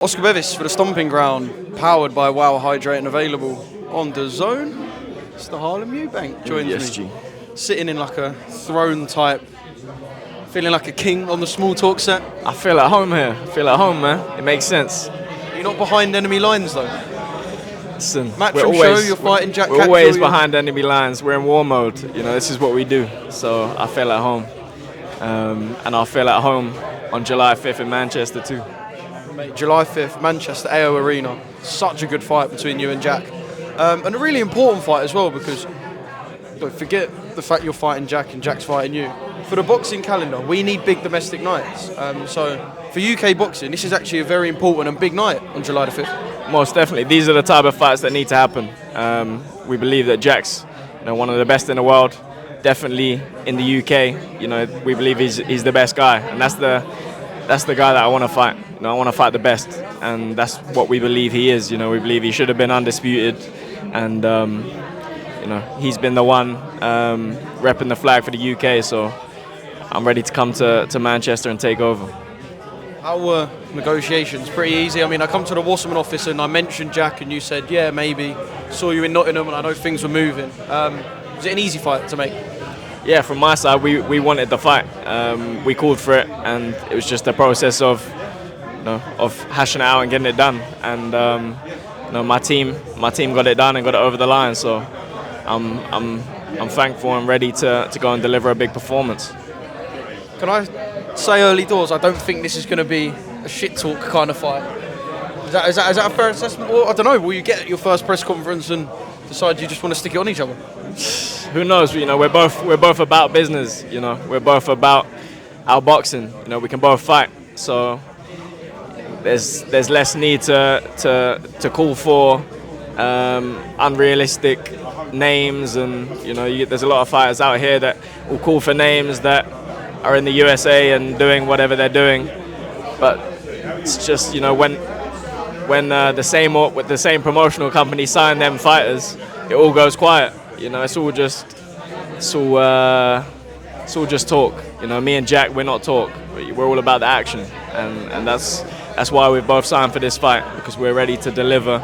Oscar Bevis for the Stomping Ground, powered by Wow Hydrate and available on DAZN. It's the Harlem Eubank joins me. Sitting in like a throne type, feeling like a king on the small talk set. I feel at home here. I feel at home, man. It makes sense. You're not behind enemy lines though. Listen, Matchroom show, you're fighting Jack We're Catterall, always behind enemy lines. We're in war mode. You know, this is what we do. So I feel at home. And I'll feel at home on July 5th in Manchester too. Mate, July 5th, Manchester AO Arena. Such a good fight between you and Jack. And a really important fight as well because, don't forget the fact you're fighting Jack and Jack's fighting you. For the boxing calendar, we need big domestic nights. So for UK boxing, this is actually a very important and big night on July the 5th. Most definitely. These are the type of fights that need to happen. We believe that Jack's one of the best in the world. Definitely in the UK, we believe he's the best guy. And that's the guy that I want to fight. I want to fight the best. And that's what we believe he is. We believe he should have been undisputed. And, he's been the one repping the flag for the UK. So I'm ready to come to Manchester and take over. How were negotiations? Pretty easy. I mean, I come to the Wasserman office and I mentioned Jack and you said, yeah, maybe. Saw you in Nottingham and I know things were moving. Was it an easy fight to make? Yeah, from my side, we wanted the fight. We called for it, and it was just a process of hashing it out and getting it done. And my team got it done and got it over the line. So I'm thankful and ready to go and deliver a big performance. Can I say early doors? I don't think this is going to be a shit talk kind of fight. Is that a fair assessment? Or I don't know. Will you get at your first press conference and decide you just want to stick it on each other? Who knows? We're both about business. We're both about our boxing. We can both fight. So there's less need to call for unrealistic names, and there's a lot of fighters out here that will call for names that are in the USA and doing whatever they're doing. But it's just when the same promotional company sign them fighters, it all goes quiet. It's all just talk. Me and Jack, we're not talk. We're all about the action, and that's why we've both signed for this fight, because we're ready to deliver,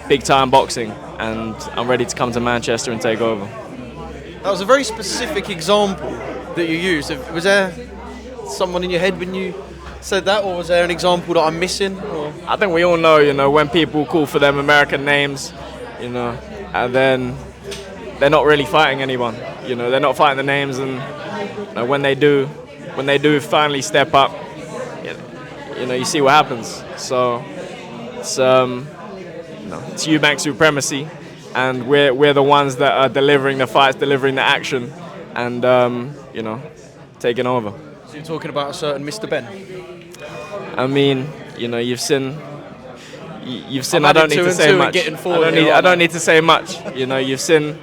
big time boxing, and I'm ready to come to Manchester and take over. That was a very specific example that you used. Was there someone in your head when you said that, or was there an example that I'm missing? Or? I think we all know, when people call for them American names, and then they're not really fighting anyone. They're not fighting the names, and when they do finally step up, you see what happens. So it's Eubank supremacy, and we're the ones that are delivering the fights, delivering the action, and taking over. So you're talking about a certain Mr. Ben? I mean, you've seen. I don't need to say much. I don't need to say much. You've seen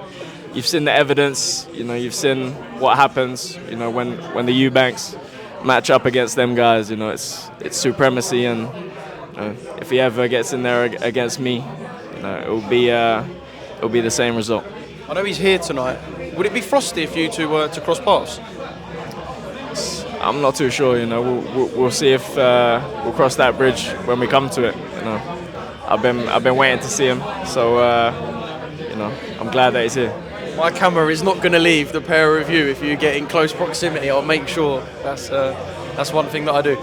the evidence. You've seen what happens. When the Eubanks match up against them guys. It's supremacy, and if he ever gets in there against me, it'll be the same result. I know he's here tonight. Would it be frosty if you two were to cross paths? I'm not too sure. We'll see if we'll cross that bridge when we come to it. I've been waiting to see him, so I'm glad that he's here. My camera is not going to leave the pair of you if you get in close proximity. I'll make sure. That's one thing that I do.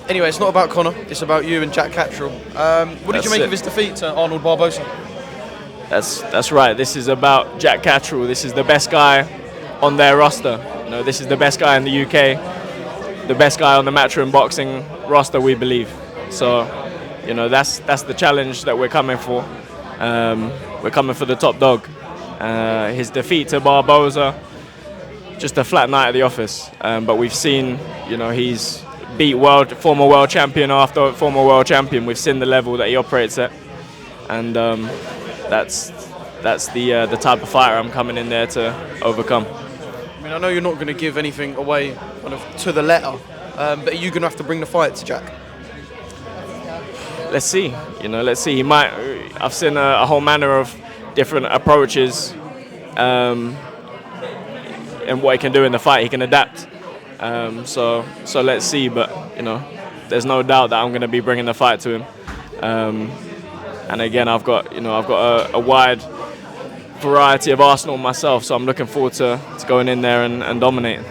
Anyway, it's not about Conor. It's about you and Jack Catterall. What did you make of his defeat to Arnold Barbosa? That's right. This is about Jack Catterall. This is the best guy on their roster. This is the best guy in the UK, the best guy on the Matchroom boxing roster, we believe. So, that's the challenge that we're coming for. We're coming for the top dog. His defeat to Barbosa, just a flat night at the office. But we've seen, he's beat former world champion after former world champion. We've seen the level that he operates at, and that's the type of fighter I'm coming in there to overcome. I mean, I know you're not going to give anything away kind of to the letter, but are you going to have to bring the fight to Jack? Let's see. Let's see. He might. I've seen a whole manner of different approaches, and what he can do in the fight. He can adapt. So let's see. But there's no doubt that I'm going to be bringing the fight to him. And again, I've got a wide variety of arsenal myself, so I'm looking forward to going in there and dominating. Do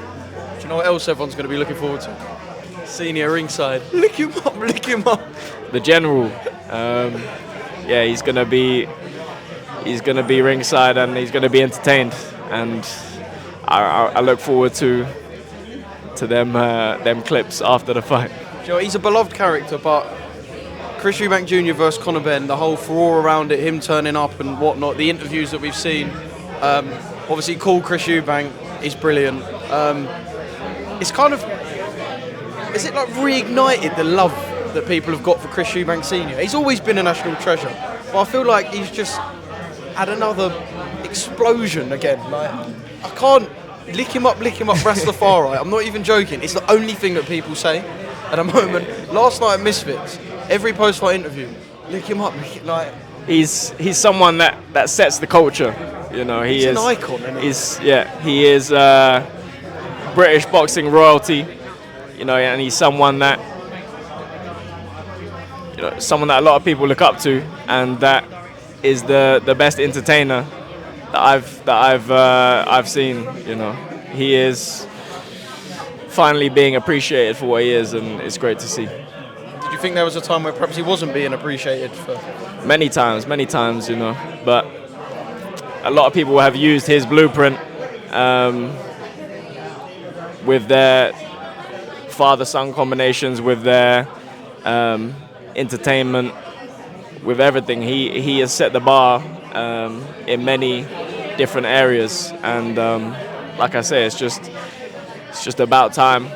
you know what else everyone's going to be looking forward to? Senior ringside. Lick him up, lick him up. The general, yeah, he's gonna be ringside and he's gonna be entertained, and I look forward to them clips after the fight. You know, he's a beloved character, but Chris Eubank Jr. versus Conor Benn, the whole furore around it, him turning up and whatnot, the interviews that we've seen, obviously Cool Chris Eubank is brilliant. It's kind of, is it like reignited the love that people have got for Chris Eubank Sr.? He's always been a national treasure, but I feel like he's just had another explosion again. Like, I can't lick him up, Rastafari. I'm not even joking. It's the only thing that people say at the moment. Last night at Misfits, every post-fight interview, lick him up, like. He's someone that sets the culture. You know, he's an icon. Isn't he? He is British boxing royalty. You know, and he's someone that a lot of people look up to, and that is the best entertainer that I've seen. You know, he is finally being appreciated for what he is, and it's great to see. Did you think there was a time where perhaps he wasn't being appreciated for? Many times, you know, but a lot of people have used his blueprint with their father-son combinations, with their entertainment, with everything. He has set the bar in many different areas, and like I say, it's just about time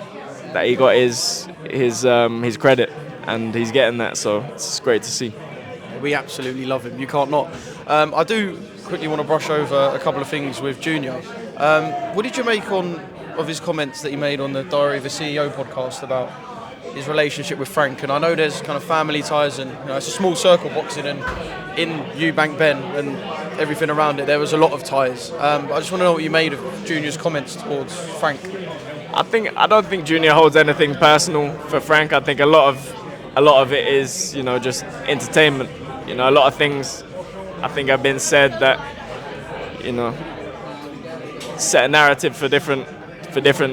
that he got his credit, and he's getting that. So it's great to see. We absolutely love him. You can't not. I do quickly want to brush over a couple of things with Junior. What did you make of his comments that he made on the Diary of a CEO podcast about his relationship with Frank? And I know there's kind of family ties, and it's a small circle boxing, and in Eubank Ben and everything around it, there was a lot of ties. But I just want to know what you made of Junior's comments towards Frank. I don't think Junior holds anything personal for Frank. I think a lot of it is, just entertainment. A lot of things I think have been said that, set a narrative for different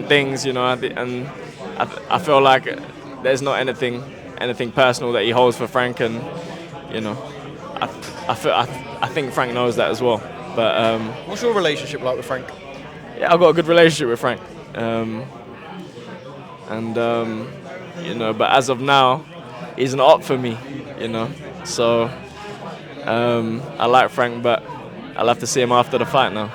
things, and I feel like there's not anything personal that he holds for Frank, and I think Frank knows that as well. But what's your relationship like with Frank? Yeah, I've got a good relationship with Frank, but as of now, he's an op for me, so I like Frank, but I'll have to see him after the fight now.